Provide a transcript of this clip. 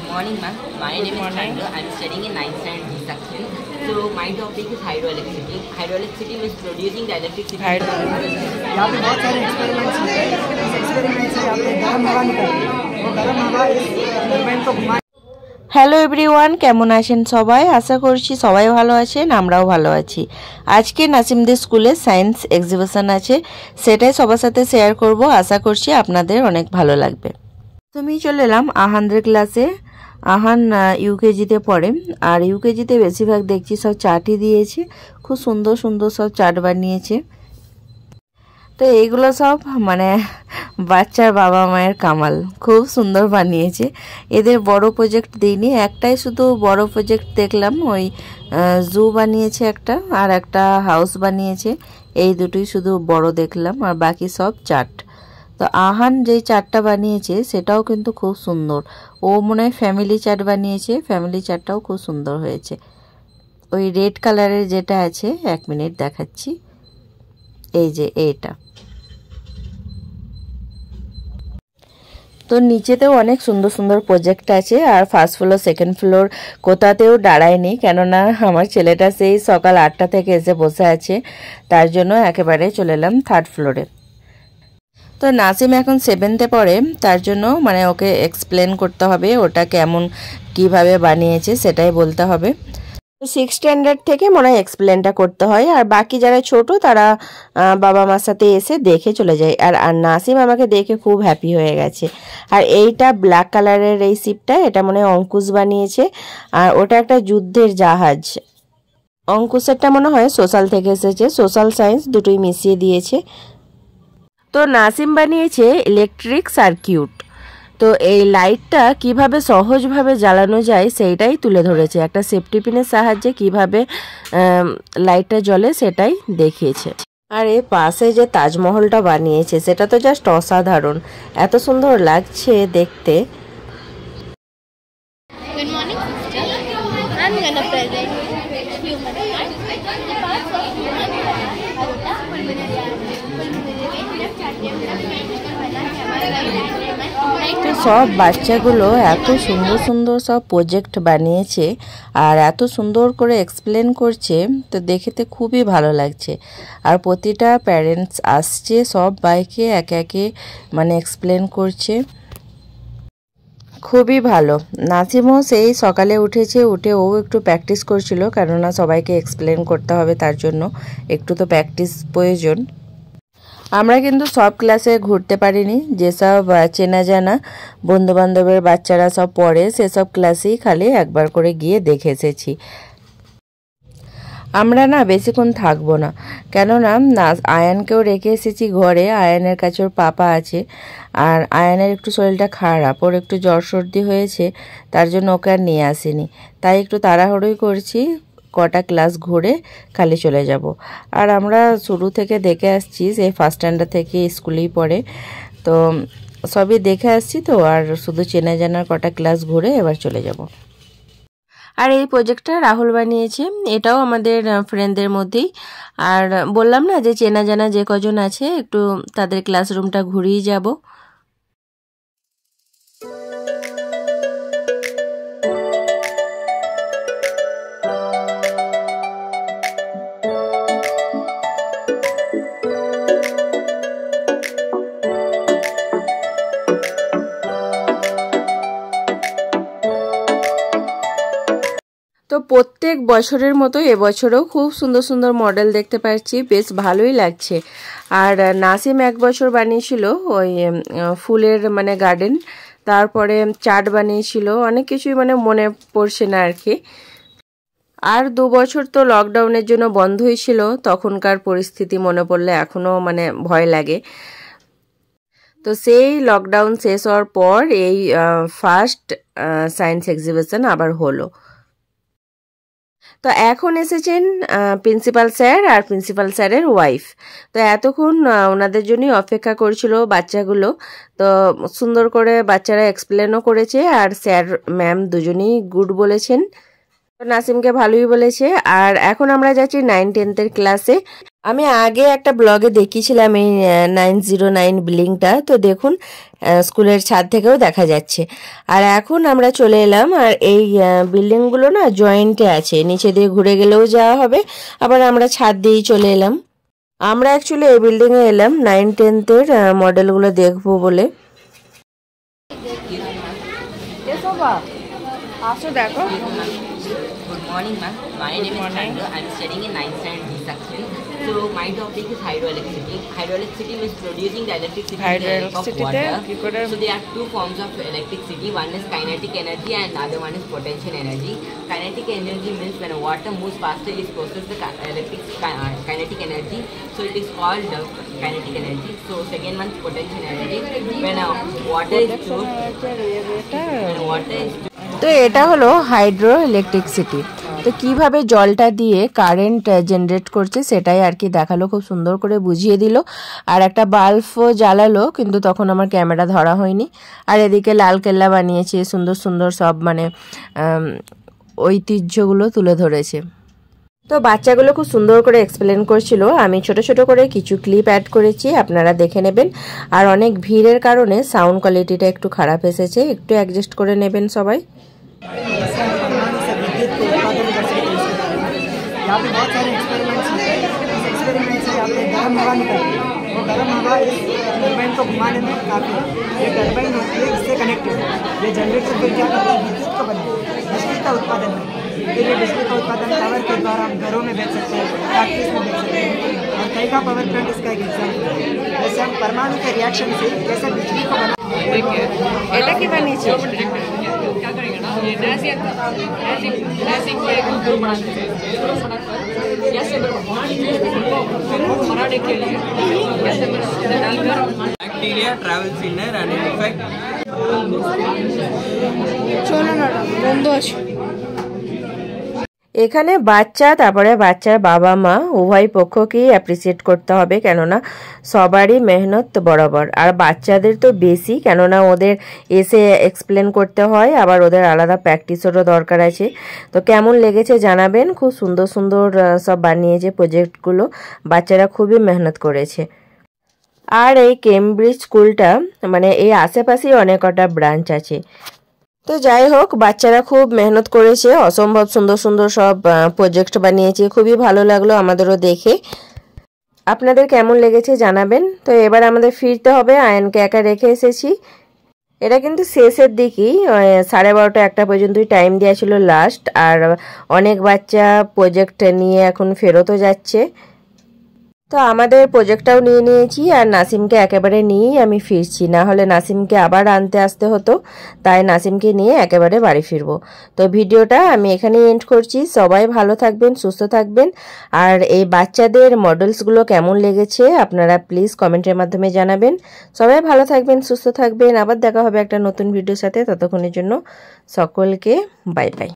Morning, ma'am. My name is Chandra. I'm studying in 9th standard B section. So my topic is hydroelectricity. Hydroelectricity means producing the electricity. यहाँ पे बहुत सारे experiments हैं। इस experiment से यहाँ पे गर्म हवा निकलती है। वो गर्म हवा इस इवेंट को घुमा। হ্যালো এভরিওয়ান, কেমন আছেন সবাই? আশা করছি সবাই ভালো আছেন, আমরাও ভালো আছি। আজকে নাসিমদের স্কুলে সায়েন্স এক্সিবিশন আছে, সেটাই সবার সাথে শেয়ার করব। আশা করছি আপনাদের অনেক ভালো লাগবে। তুমি চলে এলাম আহানদের ক্লাসে। আহান ইউকেজিতে পড়ে, আর ইউকেজিতে বেশিরভাগ দেখছি সব চাটই দিয়েছে। খুব সুন্দর সুন্দর সব চাট বানিয়েছে। তো এইগুলো সব মানে বাচ্চার বাবা মায়ের কামাল, খুব সুন্দর বানিয়েছে। এদের বড় প্রজেক্ট দিইনি, একটাই শুধু বড় প্রজেক্ট দেখলাম, ওই জু বানিয়েছে একটা, আর একটা হাউস বানিয়েছে। এই দুটোই শুধু বড় দেখলাম, আর বাকি সব চাট। তো আহান যেই চাটটা বানিয়েছে সেটাও কিন্তু খুব সুন্দর। ও মনে হয় ফ্যামিলি চাট বানিয়েছে, ফ্যামিলি চাটটাও খুব সুন্দর হয়েছে। ওই রেড কালারের যেটা আছে, 1 মিনিট দেখাচ্ছি, এই যে এইটা। তো নিচেতেও অনেক সুন্দর সুন্দর প্রজেক্ট আছে, আর ফার্স্ট ফ্লোর সেকেন্ড ফ্লোর কোথাতেও দাঁড়ায়নি, কেননা আমার ছেলেটা সেই সকাল 8টা থেকে এসে বসে আছে, তার জন্য একেবারে চলে এলাম 3rd ফ্লোরে। তো নাসিম এখন 7th পড়ে, তার জন্য মানে ওকে এক্সপ্লেন করতে হবে ওটা কেমন কিভাবে বানিয়েছে, সেটাই বলতে হবে। 6th স্ট্যান্ডার্ড থেকে মনে হয় এক্সপ্লেনটা করতে হয়, আর বাকি যারা ছোট তারা বাবা মার সাথে এসে দেখে চলে যায়। আর নাসিম আমাকে দেখে খুব হ্যাপি হয়ে গেছে। আর এইটা ব্ল্যাক কালারের এই শিপটা, এটা মনে হয় অঙ্কুশ বানিয়েছে, আর ওটা একটা যুদ্ধের জাহাজ। অঙ্কুশেরটা মনে হয় সোশ্যাল থেকে এসেছে, সোশ্যাল সায়েন্স দুটোই মিশিয়ে দিয়েছে। তো নাসিম বানিয়েছে ইলেকট্রিক সার্কিট। তো এই লাইটটা কিভাবে সহজভাবে জ্বালানো যায় সেইটাই তুলে ধরেছে, একটা সেফটি পিনের সাহায্যে কিভাবে লাইটটা জ্বলে সেটাই দেখিয়েছে। আর এর পাশে যে তাজমহলটা বানিয়েছে সেটা তো জাস্ট অসাধারণ, এত সুন্দর লাগছে দেখতে। Good morning, sister. I'm gonna present human heart. The parts of human aorta, pulmonary artery, pulmonary vein, left atrium, left ventricle, তো সব বাচ্চাগুলো এত সুন্দর সুন্দর সব প্রজেক্ট বানিয়েছে, আর এত সুন্দর করে এক্সপ্লেন করছে, তো দেখতে খুবই ভালো লাগছে। আর প্রতিটা প্যারেন্টস আসছে, সব বাইকে একে একে মানে এক্সপ্লেন করছে, খুবই ভালো। নাসিমও সেই সকালে উঠেছে, উঠে ও একটু প্র্যাকটিস করছিল, কেননা সবাইকে এক্সপ্লেন করতে হবে, তার জন্য একটু তো প্র্যাকটিস প্রয়োজন। আমরা কিন্তু সব ক্লাসে ঘুরতে পারিনি, যেসব চেনা জানা বন্ধুবান্ধবের বাচ্চারা সব পড়ে সেসব ক্লাসেই খালি একবার করে গিয়ে দেখে এসেছি। আমরা না বেশিক্ষণ থাকবো না, কেননা আয়ানকেও রেখে এসেছি ঘরে। আয়ানের কাছে ওর পাপা আছে, আর আয়ানের একটু শরীরটা খারাপ, ওর একটু জ্বর সর্দি হয়েছে, তার জন্য ওকে আর নিয়ে আসিনি। তাই একটু তাড়াহুড়োই করছি, কটা ক্লাস ঘুরে খালি চলে যাব। আর আমরা শুরু থেকে দেখে আসছি, সেই 1st স্ট্যান্ডার্ড থেকে স্কুলেই পড়ে, তো সবই দেখে আসছি। তো আর শুধু চেনা জানার কটা ক্লাস ঘুরে এবার চলে যাব। আর এই প্রজেক্টটা রাহুল বানিয়েছে, এটাও আমাদের ফ্রেন্ডদের মধ্যেই। আর বললাম না যে চেনা জানা যে কজন আছে একটু তাদের ক্লাসরুমটা ঘুরিয়ে যাব। তো প্রত্যেক বছরের মতো এবছরও খুব সুন্দর সুন্দর মডেল দেখতে পাচ্ছি, বেশ ভালোই লাগছে। আর নাসিম 1 বছর বানিয়েছিল ওই ফুলের মানে গার্ডেন, তারপরে চাট বানিয়েছিল, অনেক কিছুই মানে মনে পড়ছে না আর কি। আর 2 বছর তো লকডাউনের জন্য বন্ধই ছিল, তখনকার পরিস্থিতি মনে পড়লে এখনও মানে ভয় লাগে। তো সেই লকডাউন শেষ হওয়ার পর এই ফার্স্ট সায়েন্স এক্সিবিশন আবার হলো। তো এখন এসেছেন প্রিন্সিপাল স্যার আর প্রিন্সিপাল স্যারের ওয়াইফ। তো এতক্ষণ ওনাদের জন্যই অপেক্ষা করছিল বাচ্চাগুলো। তো সুন্দর করে বাচ্চারা এক্সপ্লেনও করেছে, আর স্যার ম্যাম দুজনেই গুড বলেছেন, নাসিমকে ভালোই বলেছে। আর এখন আমরা যাচ্ছি 9th 10th ক্লাসে। আমি আগে একটা ব্লগে দেখিয়েছিলাম এই 909 বিল্ডিংটা, তো দেখুন স্কুলের ছাদ থেকেও দেখা যাচ্ছে। আর এখন আমরা চলে এলাম, আর এই বিল্ডিংগুলো না জয়েন্টে আছে, নিচে দিয়ে ঘুরে গেলেও যাওয়া হবে, আবার আমরা ছাদ দিয়েই চলে এলাম। আমরা অ্যাকচুয়ালি এই বিল্ডিংয়ে এলাম 9-10 মডেলগুলো দেখবো বলে। আসো দেখো। Good morning, ma'am. My name is Chandra. I'm studying in 9th standard B section. So my topic is hydroelectricity. Hydroelectricity means producing the electricity with the help of water. So there are two forms of electricity. One is kinetic energy and the other one is potential energy. Kinetic energy means when water moves faster, it processes the kinetic energy. So it is called kinetic energy. So second one is potential energy. When water is stored, তো এটা হলো hydro electricity. তো কিভাবে জলটা দিয়ে current generate করছে সেটাই আর কি দেখালো, খুব সুন্দর করে বুঝিয়ে দিল। আর একটা বাল্বও জ্বালালো, কিন্তু তখন আমার ক্যামেরা ধরা হয়নি। আর এদিকে লাল কেল্লা বানিয়েছে, সুন্দর সুন্দর সব মানে ঐতিহ্যগুলো তুলে ধরেছে। তো বাচ্চাগুলো খুব সুন্দর করে এক্সপ্লেন করছিল, আমি ছোট ছোট করে কিছু ক্লিপ অ্যাড করেছি, আপনারা দেখে নেবেন। আর অনেক ভিড়ের কারণে সাউন্ড কোয়ালিটিটা একটু খারাপ এসেছে, একটু অ্যাডজাস্ট করে নেবেন सबाई। यहाँ पे बहुत सारे एक्सपेरिमेंट्स होते हैं। इस एक्सपेरिमेंट से यहाँ पे गर्म हवा निकलती है, वो गर्म हवा इस टर्बाइन को घुमाने में काफ़ी है। ये टर्बाइन होती है, इससे कनेक्टेड है। ये जनरेटर फिर क्या करता है, विद्युत को बनाता है, बिजली का उत्पादन है। फिर ये बिजली का उत्पादन टावर के द्वारा हम घरों में बेच सकते हैं, फैक्ट्रीज में बेच सकते हैं, और कई का पावर प्लांट इसका एक एग्जाम्पल है। जैसे हम परमाणु के रिएक्शन से कैसे बिजली को बना Bacteria travels in air and infect. চলো না বন্ধ আছে। এখানে বাচ্চা তারপরে বাচ্চার বাবা মা উভয় পক্ষকেই অ্যাপ্রিসিয়েট করতে হবে, কেননা সবারই মেহনত বরাবর। আর বাচ্চাদের তো বেশি, কেননা ওদের এসে এক্সপ্লেন করতে হয়, আবার ওদের আলাদা প্র্যাকটিসেরও দরকার আছে। তো কেমন লেগেছে জানাবেন, খুব সুন্দর সুন্দর সব বানিয়েছে প্রজেক্টগুলো, বাচ্চারা খুবই মেহনত করেছে। আর এই কেমব্রিজ স্কুলটা মানে এই আশেপাশেই অনেক কটা ব্রাঞ্চ আছে। তো যাই হোক, বাচ্চারা খুব মেহনত করেছে, অসম্ভব সুন্দর সুন্দর সব প্রজেক্ট বানিয়েছে, খুবই ভালো লাগলো আমাদেরও দেখে। আপনাদের কেমন লেগেছে জানাবেন। তো এবার আমাদের ফিরতে হবে, আয়নকে একা রেখে এসেছি। এটা কিন্তু শেষের দিকেই, 12:30-1টা পর্যন্তই টাইম দেওয়া ছিল লাস্ট। আর অনেক বাচ্চা প্রজেক্ট নিয়ে এখন ফেরতও যাচ্ছে। তো আমাদের প্রজেক্টটাও নিয়ে নিয়েছি, আর নাসিমকে একেবারে নিয়েই আমি ফিরছি, না হলে নাসিমকে আবার আনতে আসতে হতো, তাই নাসিমকে নিয়ে একেবারে বাড়ি ফিরবো। তো ভিডিওটা আমি এখানেই এন্ড করছি। সবাই ভালো থাকবেন, সুস্থ থাকবেন। আর এই বাচ্চাদের মডেলসগুলো কেমন লেগেছে আপনারা প্লিজ কমেন্টের মাধ্যমে জানাবেন। সবাই ভালো থাকবেন, সুস্থ থাকবেন। আবার দেখা হবে একটা নতুন ভিডিওর সাথে। ততক্ষণের জন্য সকলকে বাই বাই।